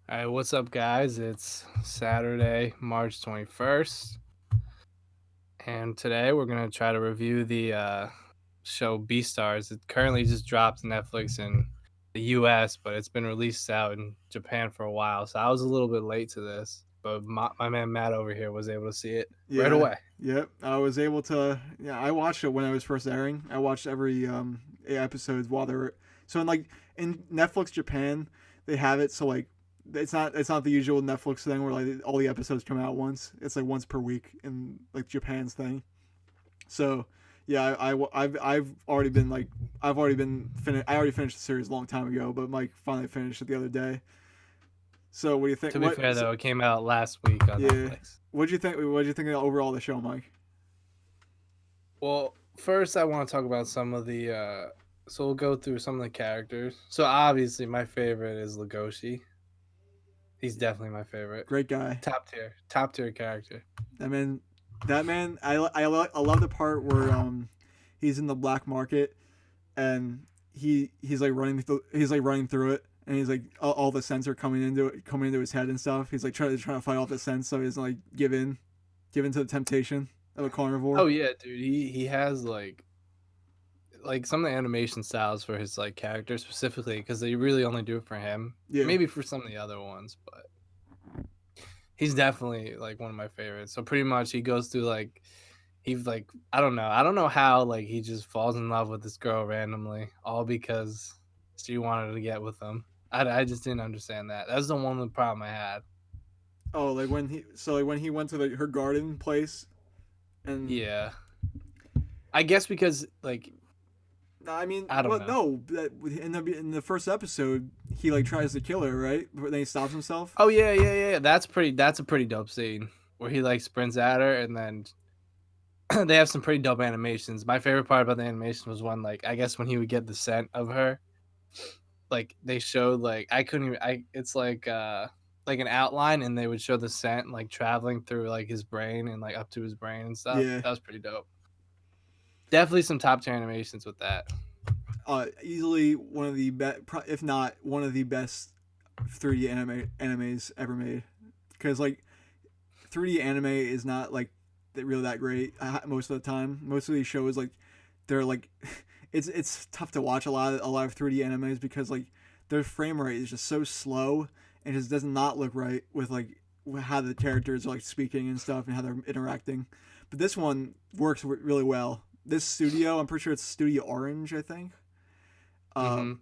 All right, what's up, guys? It's Saturday, March 21st, and today we're going to try to review the show Beastars. It currently just dropped Netflix in the US, but it's been released out in Japan for a while, so I was a little bit late to this, but my man Matt over here was able to see it right Yeah, away. yep. I was able to. Yeah, I watched it when it was first airing. I watched every episodes while they were. So in Netflix Japan, they have it so like it's not the usual Netflix thing where like all the episodes come out once. It's like once per week in like Japan's thing. So yeah, I've already been like I've already been finished. I already finished the series a long time ago, but Mike finally finished it the other day. So what do you think? To be fair, though, it came out last week on Yeah. Netflix. What do you think? What do you think of overall the show, Mike? Well, first I want to talk about some of the so we'll go through some of the characters. So obviously my favorite is Legoshi. He's definitely my favorite. Great guy. Top tier character. That man, that man. I love the part where he's in the black market and he's like running through it and he's like all the scents are coming into his head and stuff. He's like trying to fight off the scents so he doesn't like give in to the temptation of a carnivore. Oh yeah, dude. He has like some of the animation styles for his like character specifically because they really only do it for him. Yeah. Maybe for some of the other ones, but he's definitely like one of my favorites. So pretty much he goes through like he's like I don't know how like he just falls in love with this girl randomly all because she wanted to get with him. I just didn't understand that. That's the one problem I had. Oh, like when he went to her garden place and Yeah, I guess because like I mean, I don't well, know. no. In the first episode, he like tries to kill her, right? But then he stops himself. Oh yeah. That's a pretty dope scene where he like sprints at her and then they have some pretty dope animations. My favorite part about the animation was when like I guess when he would get the scent of her, like they showed like I couldn't even I it's like an outline and they would show the scent like traveling through like his brain and like up to his brain and stuff. Yeah. That was pretty dope. Definitely some top tier animations with that. Easily one of the best, if not one of the best 3D animes ever made. Because like 3D anime is not like really that great most of the time. Most of these shows like they're like it's tough to watch a lot of 3D animes because like their frame rate is just so slow and it just does not look right with like how the characters are like speaking and stuff and how they're interacting. But this one works really well. This studio, I'm pretty sure it's Studio Orange, I think. Mm-hmm. Um,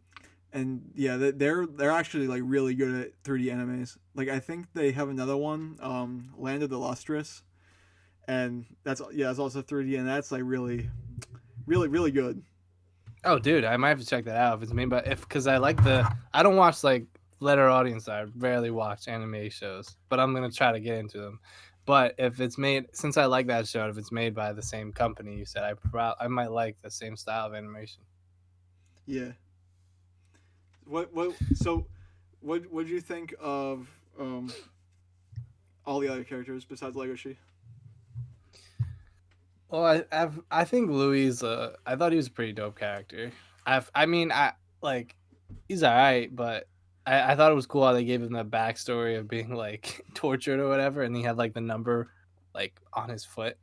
and yeah, they're actually like really good at 3D animes. Like I think they have another one, Land of the Lustrous, and that's also 3D, and that's like really good. Oh, dude, I might have to check that out if it's made by if because I like the I don't watch like letter audience. I rarely watch anime shows, but I'm gonna try to get into them. But if it's made since I like that show, if it's made by the same company you said, I might like the same style of animation. Yeah. What do you think of all the other characters besides Legoshi? Well, I think Louis. I thought he was a pretty dope character. I mean I like he's alright, but I thought it was cool how they gave him the backstory of being like tortured or whatever, and he had like the number like on his foot.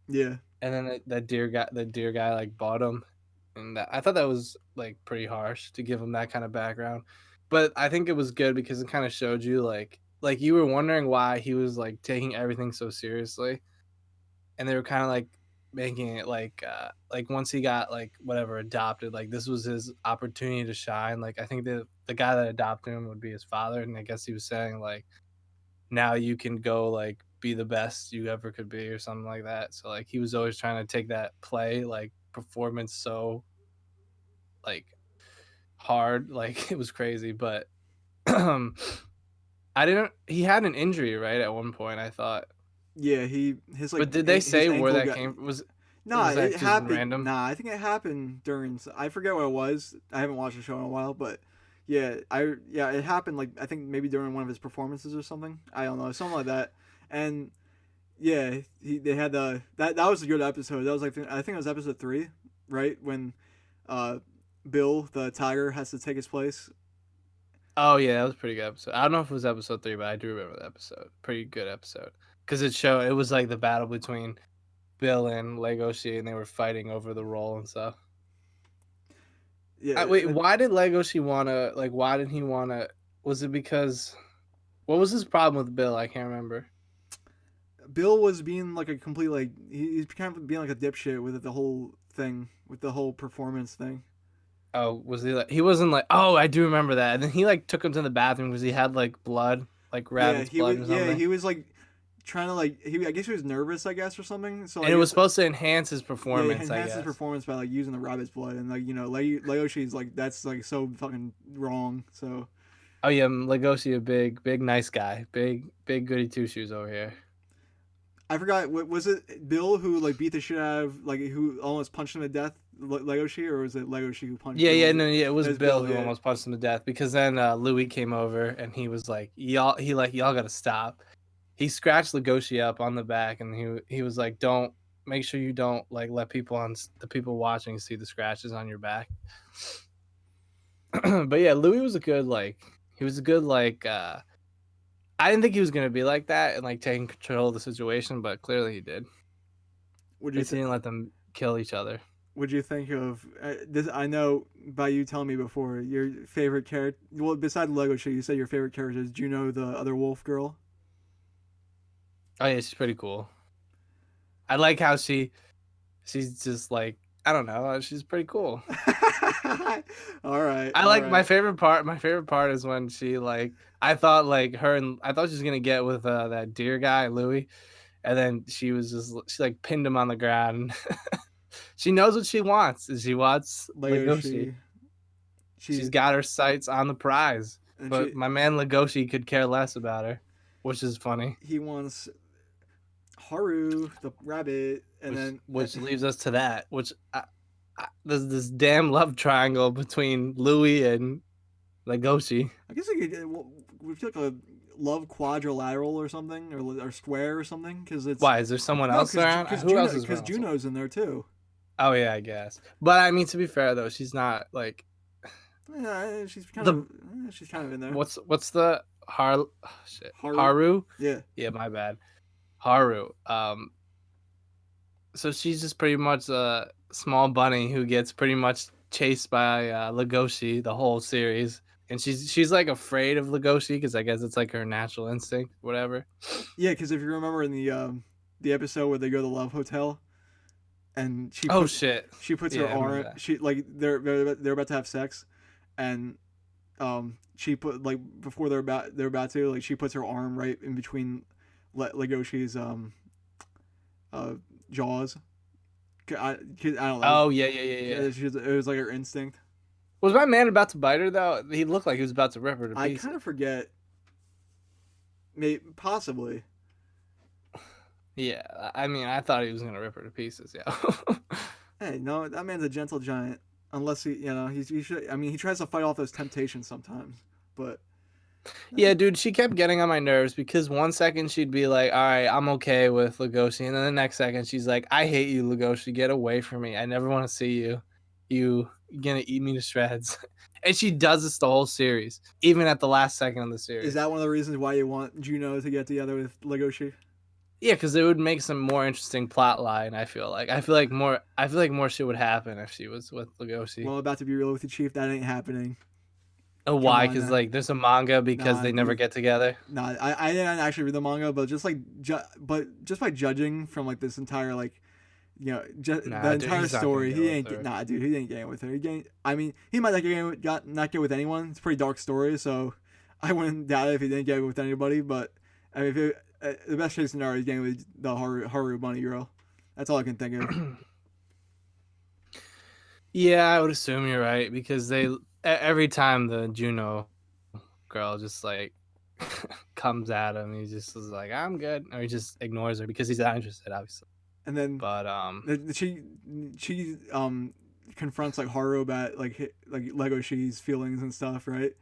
Yeah. And then the deer guy like bought him, and I thought that was like pretty harsh to give him that kind of background. But I think it was good because it kind of showed you like you were wondering why he was like taking everything so seriously, and they were kind of like making it like once he got like whatever adopted, like this was his opportunity to shine. Like I think the guy that adopted him would be his father, and I guess he was saying like now you can go like be the best you ever could be or something like that. So like he was always trying to take that play like performance so like hard, like it was crazy. But I didn't. He had an injury right at one point. I thought, Yeah, his like but did they his say where ankle that got. came? Nah, Was that it just happened. random? Nah, I think it happened during. I forget what it was. I haven't watched the show in a while, but yeah, it happened. Like I think maybe during one of his performances or something. I don't know, something like that. And yeah, they had that was a good episode. That was like I think it was episode 3, right when uh Bill the tiger has to take his place. Oh yeah, that was a pretty good episode. I don't know if it was episode 3, but I do remember the episode. Pretty good episode because it was like the battle between Bill and Legoshi, and they were fighting over the role and stuff. Yeah, Wait, why did Legoshi wanna like? Why did he wanna? Was it because what was his problem with Bill? I can't remember. Bill was being like a complete like he's kind of being like a dipshit with the whole thing, with the whole performance thing. Oh, was he like? He wasn't like. Oh, I do remember that. And then he like took him to the bathroom because he had like blood, like Yeah, rabbit's he blood was. or Yeah, something. he was like trying to like he. I guess he was nervous, I guess, or something. So And I it was guess supposed to enhance his yeah, he performance, I enhanced his guess. performance by like using the rabbit's blood, and like Leoshi's like that's like so fucking wrong. So Oh yeah, Legoshi, a big nice guy, big goody two shoes over here. I forgot. What was it? Bill who like beat the shit out of like who almost punched him to death, Legoshi, or was it Legoshi who punched Yeah, Bill? yeah, no, yeah, it It was was Bill Bill. who Yeah. almost punched him to death because then Louis came over and he was like, y'all gotta stop. He scratched Legoshi up on the back and he was like, don't make sure you don't like let people on the people watching see the scratches on your back. But yeah, Louis was a good like he was a good like I didn't think he was gonna be like that and like taking control of the situation, but clearly he did. Would At you least he th- didn't let them kill each other. Would you think of this? I know by you telling me before your favorite character. Well, besides Legoshi, you said your favorite character is Juno, the other wolf girl. Oh yeah, she's pretty cool. I like how she's just like I don't know, she's pretty cool. All right, I all like right. my favorite part is when she like I thought like her and I thought she was gonna get with that deer guy, Louis, and then she like pinned him on the ground. She knows what she wants, and she wants Legoshi. Legoshi. She's She got her sights on the prize. and But she my man Legoshi could care less about her, which is funny. he wants Haru the rabbit, and then Which leaves us to that, which there's this damn love triangle between Louis and Legoshi. I guess we feel like a love quadrilateral or something, or square or something, because it's Why is there someone no, else around? Who Juno else is because around? Juno's in there too. Oh yeah, I guess. But I mean, to be fair though, she's not like Yeah, the she's kind of in there. what's the shit Haru, Haru? yeah, Yeah, my bad. Haru. So she's just pretty much a small bunny who gets pretty much chased by Legoshi the whole series, and she's like afraid of Legoshi because I guess it's like her natural instinct, whatever. yeah. Because if you remember in the episode where they go to the love hotel, and Oh shit! she puts Yeah, her I remember arm, that. she like they're about to have sex, and she put like before they're about to like she puts her arm right in between Legoshi's uh jaws. I don't know. Oh yeah, yeah, yeah, yeah. It was like her instinct. Was my man about to bite her though? He looked like he was about to rip her to I pieces. kind of forget. Maybe possibly. Yeah, I mean, I thought he was gonna rip her to pieces. Yeah. Hey, no, that man's a gentle giant. Unless he should. I mean, he tries to fight off those temptations sometimes, but Yeah, dude, she kept getting on my nerves because one second she'd be like, "All right, I'm okay with Legoshi," and then the next second she's like, "I hate you, Legoshi. Get away from me. I never want to see you. You're gonna eat me to shreds." And she does this the whole series, even at the last second of the is series. that one of the reasons why you want Juno to get together with Legoshi? Yeah, because it would make some more interesting plot line. I feel like more shit would happen if she was with Legoshi. Well, about to be real with you, Chief. That ain't happening. Oh, Come why? on Because now. like there's a manga because Nah, they never dude. get together. Nah, I didn't actually read the manga, but just like, but just by judging from like this entire like, the Nah, dude, entire he's not gonna story, get he with ain't her. nah, dude, he ain't getting with her. I mean, he might not get with anyone. It's a pretty dark story, so I wouldn't doubt it if he didn't get with anybody. But I mean, the best case scenario is getting with the Haru Bunny girl. That's all I can think of. Yeah, I would assume you're right because every time the Juno girl just like comes at him, he just is like, "I'm good," or he just ignores her because he's not interested, obviously. And then But she confronts like Haru about like Legoshi's feelings and stuff, right?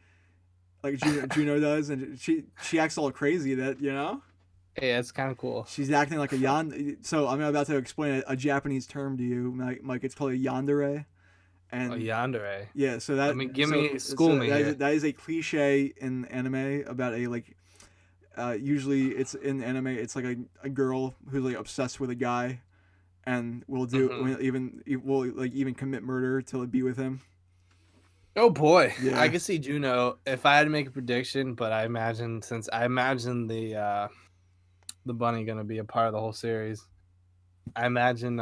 Like Juno does, and she acts all crazy that yeah, it's kind of cool. she's acting like a So I'm about to explain a Japanese term to you, Mike. It's called a yandere, Oh, And yandere. yeah, so Let me give me school me here. that is a cliche in anime about a like usually it's in anime it's like a girl who's like obsessed with a guy and Mhm. will like even commit murder to like, be with him. Oh boy, I Yeah, could see Juno if I had to make a prediction, but I imagine since I imagine the bunny gonna be a part of the whole series. I imagine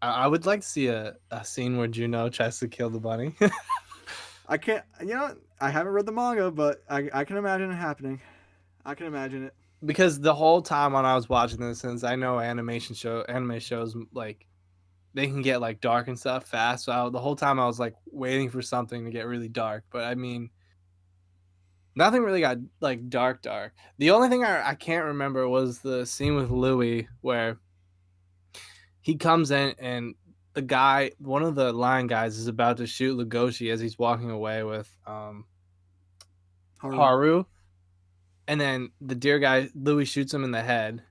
I would like to see a scene where Juno tries to kill the bunny. I can't. You know, I haven't read the manga, but I can imagine it happening. I can imagine it. Because the whole time when I was watching this, since I know anime shows like they can get like dark and stuff fast. So the whole time I was like waiting for something to get really dark. But I mean, nothing really got like dark. The only thing I can't remember was the scene with Louis where he comes in and the guy, one of the line guys, is about to shoot Legoshi as he's walking away with Haru. Haru, and then the deer guy Louis shoots him in the head,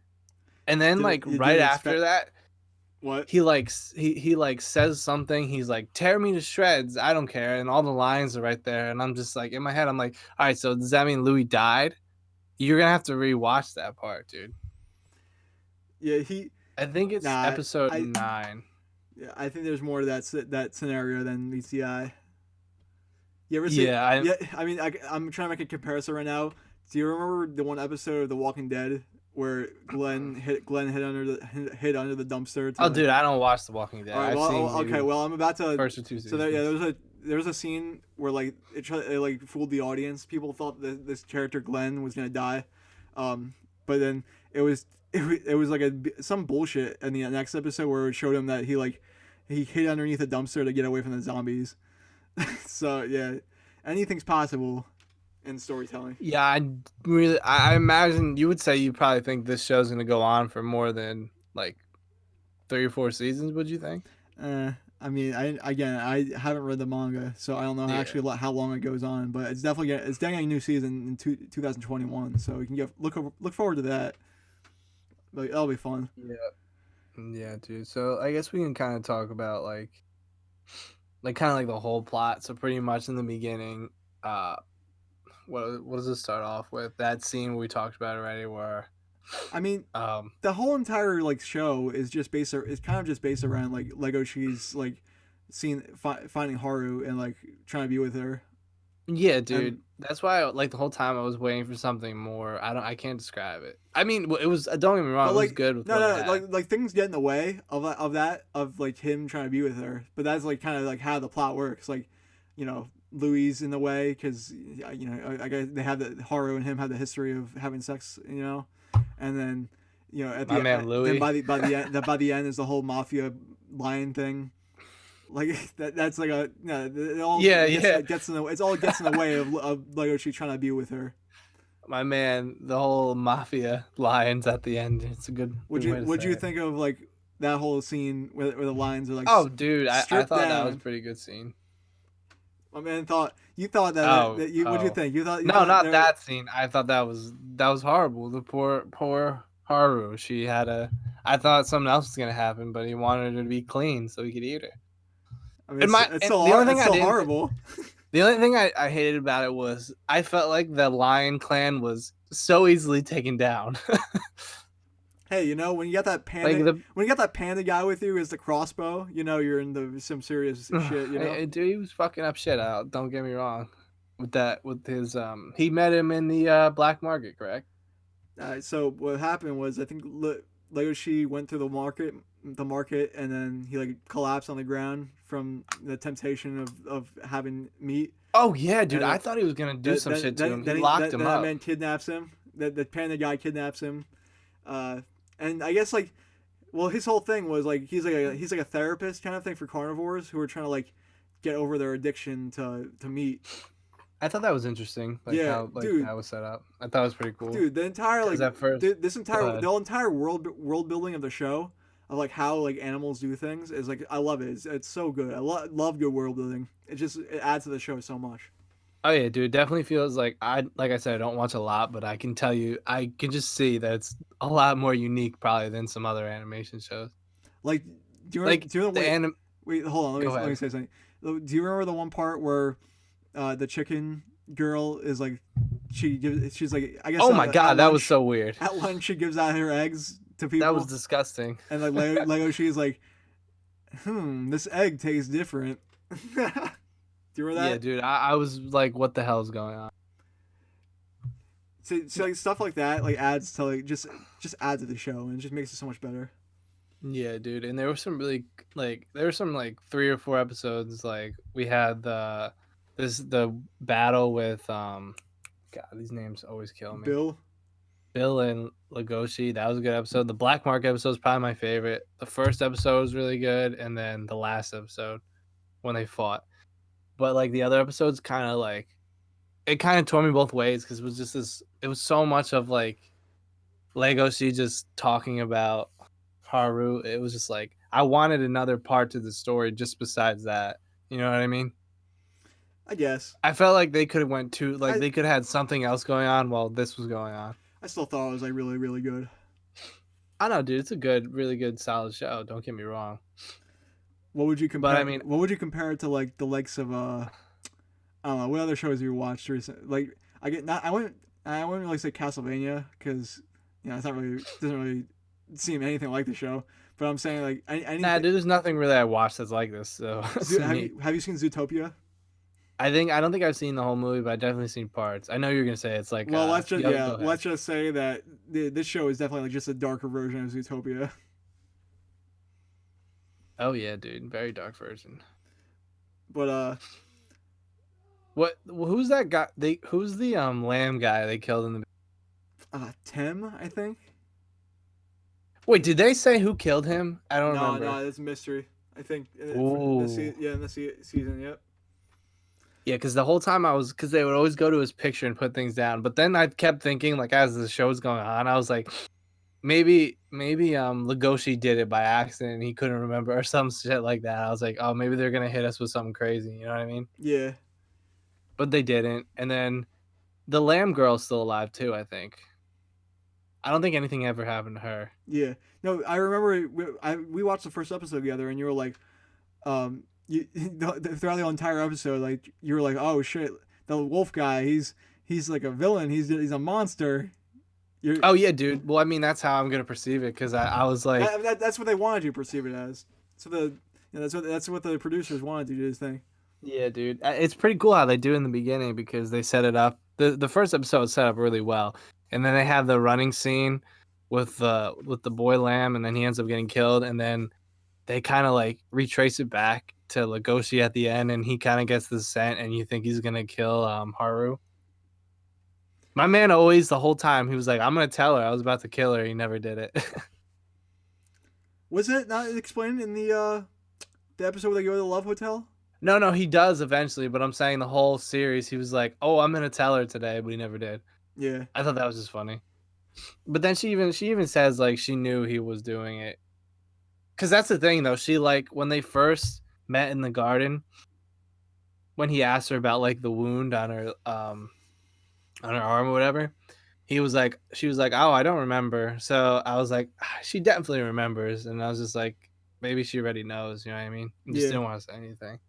and then Didn't like you right didn't after expect that, what? he like says something. He's like, "Tear me to shreds. I don't care." And all the lines are right there, and I'm just like in my head, I'm like, "All right, so does that mean Louis died?" You're gonna have to rewatch that part, dude. Yeah, he. I think it's Nah, episode 9. yeah, I think there's more to that scenario than meets the eye. You ever see? Yeah, I Yeah, I mean, I'm trying to make a comparison right now. Do you remember the one episode of The Walking Dead where Glenn hid under the dumpster oh, to? dude, I don't watch The Walking All Dead. right, I've well, seen okay, maybe well, I'm about to. first or two So there, yeah, seasons. there was a scene where like it like fooled the audience. People thought that this character Glenn was gonna die, but then it was like some bullshit in the next episode where it showed him that he hid underneath a dumpster to get away from the zombies. So yeah, anything's possible in storytelling. Yeah, I imagine you would say you probably think this show's gonna go on for more than like 3 or 4 seasons. Would you think? Uh, I mean, I haven't read the manga, so I don't know Yeah. actually how long it goes on. But it's definitely a new season in 2021, so we can look forward to that. But that'll be fun. Yeah. Yeah, dude. So I guess we can kind of talk about like kind of like the whole plot. So pretty much in the beginning, uh, what does it start off with? That scene we talked about already, where I mean, um, the whole entire like show is kind of just based around like Legochi's like finding Haru and like trying to be with her. yeah, And dude. That's why like the whole time I was waiting for something more. I can't describe it. I mean, it was. Don't get me wrong. but It was like good with no what it no had. like things get in the way of like him trying to be with her. But that's like kind of like how the plot works. Like, you know, Louis in the way because you know I guess they have the Haru and him have the history of having sex. You know, and then you know at My man then Louis. by the end is the whole mafia lion thing. Like that's like a no, it all Yeah, yeah. gets in the it all gets in the way of Legochi trying to be with her. My man, the whole mafia lions at the end. It's a good way to Would say you it. think of like that whole scene where the lions are like Oh, dude, I stripped thought that was a down? pretty good scene. My man thought you thought that, Oh, that you what do you oh. think? You No, thought not they're that scene. I thought that was horrible. The poor Haru. She had a. I thought something else was gonna happen, but he wanted her to be clean so he could eat her. I mean And my it's and so the only thing it's I so didn't. horrible. The only thing I hated about it was I felt like the Lion Clan was so easily taken down. Hey, you know like the when you got that panda guy with you as the crossbow, you know you're into some serious shit. You know. dude, he was fucking up shit out. Don't get me wrong. With his he met him in the black market, correct? So what happened was I think Legoshi went through the market, and then he like collapsed on the ground from the temptation of having meat. Oh yeah, dude. And I thought he was gonna do some shit to him. He then locked him that up. man kidnaps him. The panda guy kidnaps him. Uh, and I guess like, well, his whole thing was like he's like a therapist kind of thing for carnivores who are trying to like get over their addiction to meat. I thought that was interesting, Yeah, like dude, that was set up. I thought it was pretty cool. dude, the entire Because like at first, go ahead. the whole entire world building of the show of like how like animals do things is like I love it. It's so good. Love good world building. It adds to the show so much. Oh yeah, dude. Definitely feels like like I said, I don't watch a lot, but I can tell you, I can just see that it's a lot more unique probably than some other animation shows. Like Like do you know the wait anim. Wait, hold on. Go Let me ahead. say something. Do you remember the one part where the chicken girl is like, she's like, I guess Oh my god, that was so weird. at lunch she gives out her eggs to That was people, disgusting. and like Lego she's like, this egg tastes different. Do you remember Yeah, that? dude, I was like, what the hell is going on? So like stuff like that like adds to like just adds to the show and it just makes it so much better. Yeah, dude, and there were some really there were some like 3 or 4 episodes. Like we had the battle with God, these names always kill me. Bill. Bill and Legoshi, that was a good episode. The Black Mark episode is probably my favorite. The first episode was really good, and then the last episode when they fought. But like the other episodes, kind of like it kind of tore me both ways because it was just this. It was so much of like Legoshi just talking about Haru. It was just like I wanted another part to the story just besides that. You know what I mean? I guess. I felt like they could have went to like I they could have had something else going on while this was going on. I still thought it was like really really good. I don't know, dude. It's a good, really good, solid show. Don't get me wrong. What would you But I compare? mean, What would you compare it to like the likes of I don't know what other shows you watched recently? Like I get not I wouldn't really say Castlevania because it's not really doesn't really seem anything like the show. But I'm saying like nah, anything. dude. There's nothing really I watched that's like this. So to me, Have you seen Zootopia? I don't think I've seen the whole movie, but I definitely seen parts. I know you're gonna say it's like Well, go ahead. let's just say that this show is definitely like just a darker version of Zootopia. Oh yeah, dude. Very dark version. But What? Who's that guy? Who's the lamb guy they killed in the? Tim, I think. Wait, did they say who killed him? I don't No, remember. no, it's a mystery. I think in Ooh. the season, yep. Yeah, because the whole time because they would always go to his picture and put things down. But then I kept thinking, like, as the show's going on, I was like, maybe Legoshi did it by accident and he couldn't remember or some shit like that. I was like, oh, maybe they're gonna hit us with something crazy. You know what I mean? Yeah, But they didn't. And then the lamb girl's still alive too, I think. I don't think anything ever happened to her. yeah. No, I remember we watched the first episode together, and you were like, you throughout the entire episode, like you were like, oh shit, the wolf guy, he's like a villain, he's a monster. You're Oh yeah, dude. Well, I mean, that's how I'm gonna perceive it because I was like, that's what they wanted you to perceive it as. So that's what the producers wanted you to think. yeah, dude. It's pretty cool how they do in the beginning because they set it up. The first episode is set up really well, and then they have the running scene with the boy lamb, and then he ends up getting killed, and then they kind of like retrace it back to Legoshi at the end, and he kind of gets the scent, and you think he's gonna kill Haru. My man always the whole time he was like, "I'm gonna tell her." I was about to kill her. He never did it. Was it not explained in the episode where they go to the Love Hotel? No, no, he does eventually, but I'm saying the whole series, he was like, "Oh, I'm gonna tell her today," but he never did. Yeah, I thought that was just funny. But then she even says like she knew he was doing it. Cause that's the thing though. She like when they first met in the garden, when he asked her about like the wound on her arm or whatever, she was like, "Oh, I don't remember." So I was like, she definitely remembers, and I was just like, maybe she already knows. You know what I mean? I just yeah, didn't want to say anything.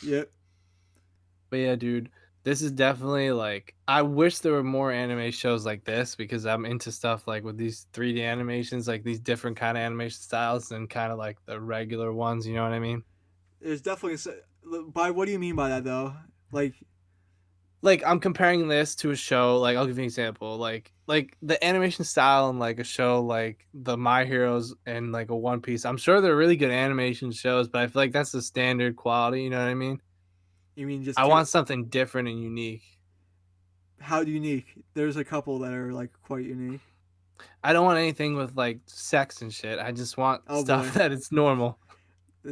yeah. But yeah, dude, this is definitely like I wish there were more anime shows like this because I'm into stuff like with these 3D animations, like these different kind of animation styles and kind of like the regular ones. You know what I mean? There's definitely by what do you mean by that though? Like Like I'm comparing this to a show. Like I'll give you an example. Like the animation style in like a show like the My Heroes and like a One Piece. I'm sure they're really good animation shows, but I feel like that's the standard quality. You know what I mean? you mean just I too want something different and unique. how unique? There's a couple that are like quite unique. I don't want anything with like sex and shit. I just want Oh boy. stuff that it's normal.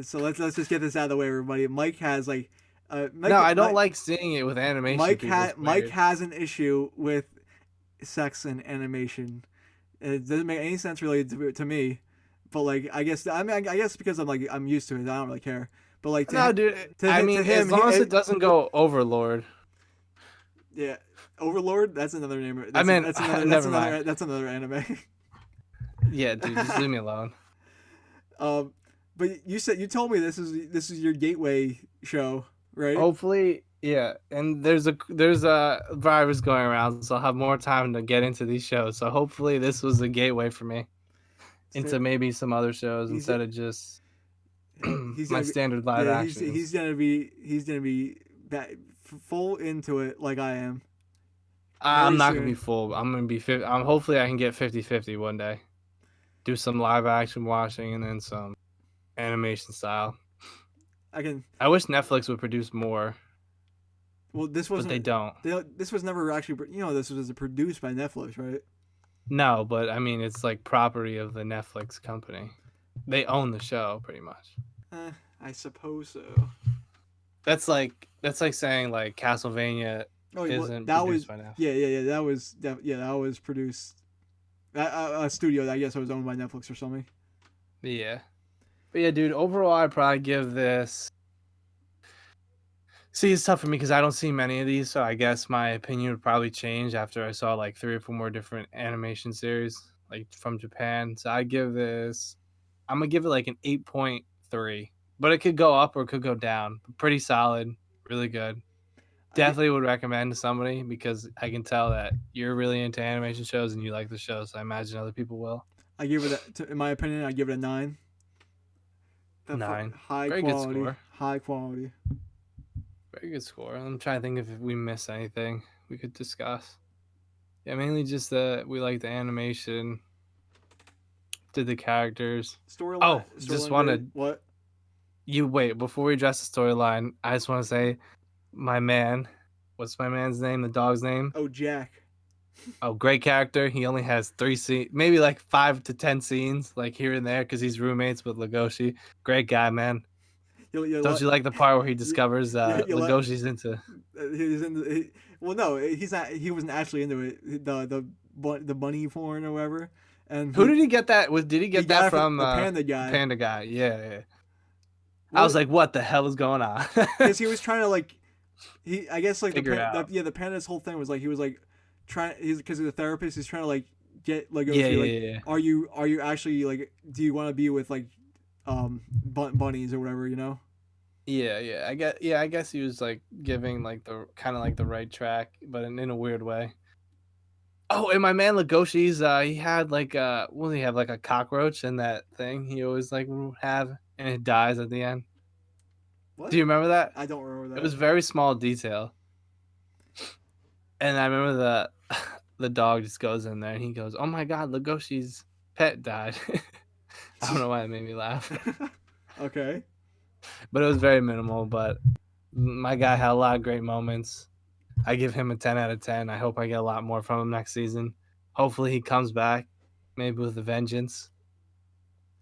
So let's just get this out of the way, everybody. Mike has like, No, I don't like seeing it with animation people. It's Mike weird. has an issue with sex and animation. It doesn't make any sense really to me, but like I guess because I'm used to it, I don't really care. But like No, dude. I to mean, him, as long as it doesn't go Overlord. yeah, Overlord. That's another name. I mean, never another mind. that's another anime. Yeah, dude, just leave me alone. um, But you told me this is your gateway show, right? Hopefully, yeah. And there's a virus going around, so I'll have more time to get into these shows. So hopefully, this was a gateway for me into maybe some other shows He's instead of just he's my gonna be standard live yeah actions. he's gonna be full into it like I am I'm very not gonna be soon. full. I'm gonna be 50. Hopefully, I can get 50-50 one day. Do some live action watching and then some animation style. I can. I wish Netflix would produce more, Well, but they don't. this was never actually this was produced by Netflix, right? No, but I mean, it's like property of the Netflix company. They own the show pretty much. Eh, I suppose so. That's like saying like Castlevania Oh, well, isn't that produced was by Netflix. yeah that was produced a studio that I guess was owned by Netflix or something. Yeah. But yeah, dude, overall I'd probably give this. See, it's tough for me because I don't see many of these, so I guess my opinion would probably change after I saw like 3 or 4 more different animation series, like from Japan. So I give this, I'm gonna give it like an 8.3, but it could go up or it could go down. Pretty solid, really good. I get Definitely would recommend to somebody because I can tell that you're really into animation shows and you like the show, so I imagine other people will. I give it in my opinion I give it a 9. The 9, high very good quality, score. high quality. Very good score. I'm trying to think if we missed anything we could discuss. Yeah, mainly just that we like the animation, did the characters. Oh, just Storyline want great. to What? you wait before we address the storyline. I just want to say, my man, what's my man's name? The dog's name? Oh, Jack. Oh, great character. He only has 3 scenes, maybe like 5 to 10 scenes, like here and there, because he's roommates with Legoshi. Great guy, man. You Don't let you like the part where he you, discovers you let Legoshi's into? he's in well no he's not he wasn't actually into it the bunny porn or whatever and Who did he get that? Did he he get got that it from from the panda the guy. panda guy? Yeah, yeah. I was What? like, what the hell is going on? Because he was trying to like he I guess like Figure it out. the panda's whole thing was like he was like trying he's because he's a therapist he's trying to like get Yeah, Legoshi like yeah, yeah. are you actually like do you want to be with like bunnies or whatever Yeah, yeah. I guess he was like giving like the kind of like the right track, but in a weird way. Oh, and my man Legoshi's he had like what did he have, like a cockroach in that thing he always like would have, and it dies at the end. Do What? you remember that? I don't remember It that. was very small detail. And I remember the the dog just goes in there and he goes, "Oh my god, Legoshi's pet died." I don't know why it made me laugh. Okay. But it was very minimal, but my guy had a lot of great moments. I give him a 10 out of 10. I hope I get a lot more from him next season. Hopefully he comes back, maybe with a vengeance,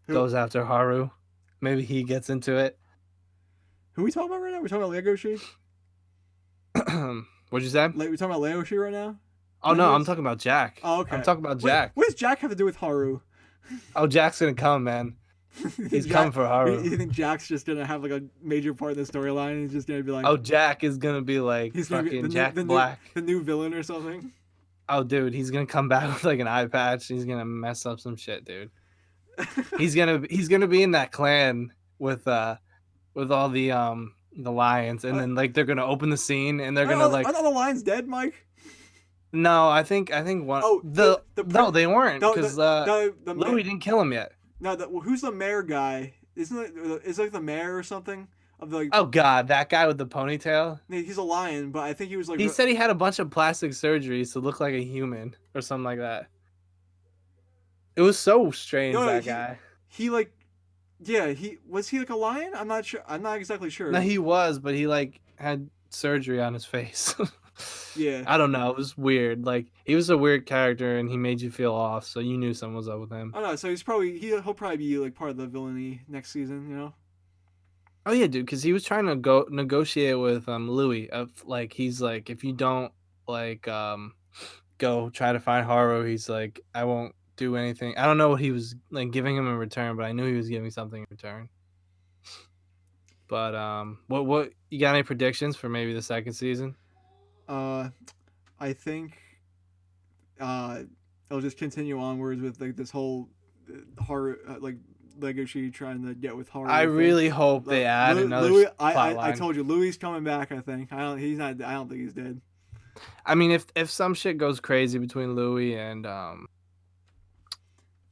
Who goes after Haru. Maybe he gets into it. who we talking about right now? We're talking about Legoshi. What'd you say? Like we're talking about Legoshi right now. Oh no, I'm Vengeance. talking about Jack. Oh, I'm okay. talking about Wait, Jack. what does Jack have to do with Haru? Oh, Jack's gonna come, man. you He's think coming Jack? for Haru. You think Jack's just gonna have like a major part in the storyline? He's just gonna be like, Oh, Jack is gonna be like he's gonna be fucking Jack Black. the new villain or something. Oh, dude, he's gonna come back with like an eye patch. He's gonna mess up some shit, dude. He's gonna be in that clan with all the lions, and I, then like they're gonna open the scene and they're gonna I like. thought the lion's dead, Mike. No, I think one Oh, no, they weren't, no because the Louis didn't kill him yet. no who's the mayor guy? Isn't it is like the mayor or something of the like Oh god, that guy with the ponytail. he's a lion, but I think he was like He said he had a bunch of plastic surgeries to look like a human or something like that. It was so strange, no that guy. he like yeah he like a lion? I'm not sure. I'm not exactly No, sure. he was, but he like had surgery on his face. Yeah. I don't know. It was weird. Like he was a weird character, and he made you feel off, so you knew something was up with him. I don't know. So he's probably he'll probably be like part of the villainy next season. Oh yeah, dude, because he was trying to go negotiate with Louis. Of like he's like, if you don't like go try to find Haru, he's like, I won't do anything. I don't know what he was like giving him in return, but I knew he was giving something in return. But what you got any predictions for maybe the second season? Uh, I think uh, it'll just continue onwards with like this whole horror like Legoshi trying to get with I Haru thing. really hope they add another Louis, plot I line. told you, Louis coming back. I think. I don't. He's not. I don't think he's dead. I mean, if some shit goes crazy between Louis and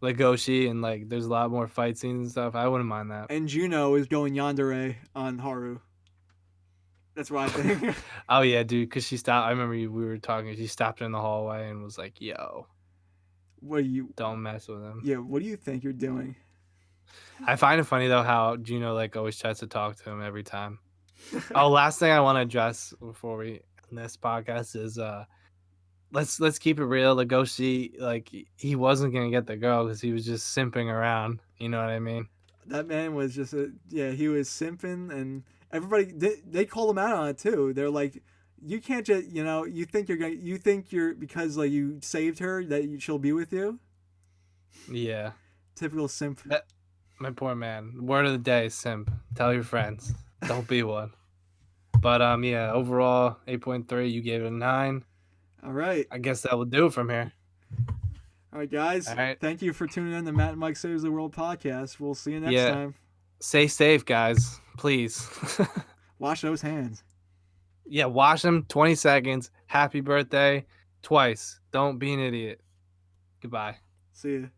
Legoshi and like there's a lot more fight scenes and stuff, I wouldn't mind that. And Juno is going yandere on Haru. That's what I think. Oh yeah, dude, because she stopped. I remember we were talking. She stopped in the hallway and was like, "Yo, What do you? don't mess with him." Yeah. What do you think you're doing? I find it funny though how Juno like always tries to talk to him every time. Oh, last thing I want to address before we end this podcast is let's keep it real. Legoshi, like he wasn't gonna get the girl because he was just simping around. You know what I mean? That man was just a yeah. He was simping, and everybody they called him out on it too. They're like, you can't just you think you're because like you saved her that she'll be with you. Yeah. Typical simp. That, my poor man. Word of the day, simp. Tell your friends. Don't be one. But yeah, overall 8.3, you gave it a 9. All right. I guess that will do it from here. All right, guys. All right. Thank you for tuning in to Matt and Mike Saves the World podcast. We'll see you next Yeah. time. Stay safe, guys. Please. Wash those hands. Yeah, wash them 20 seconds. Happy birthday twice. Don't be an idiot. Goodbye. See you.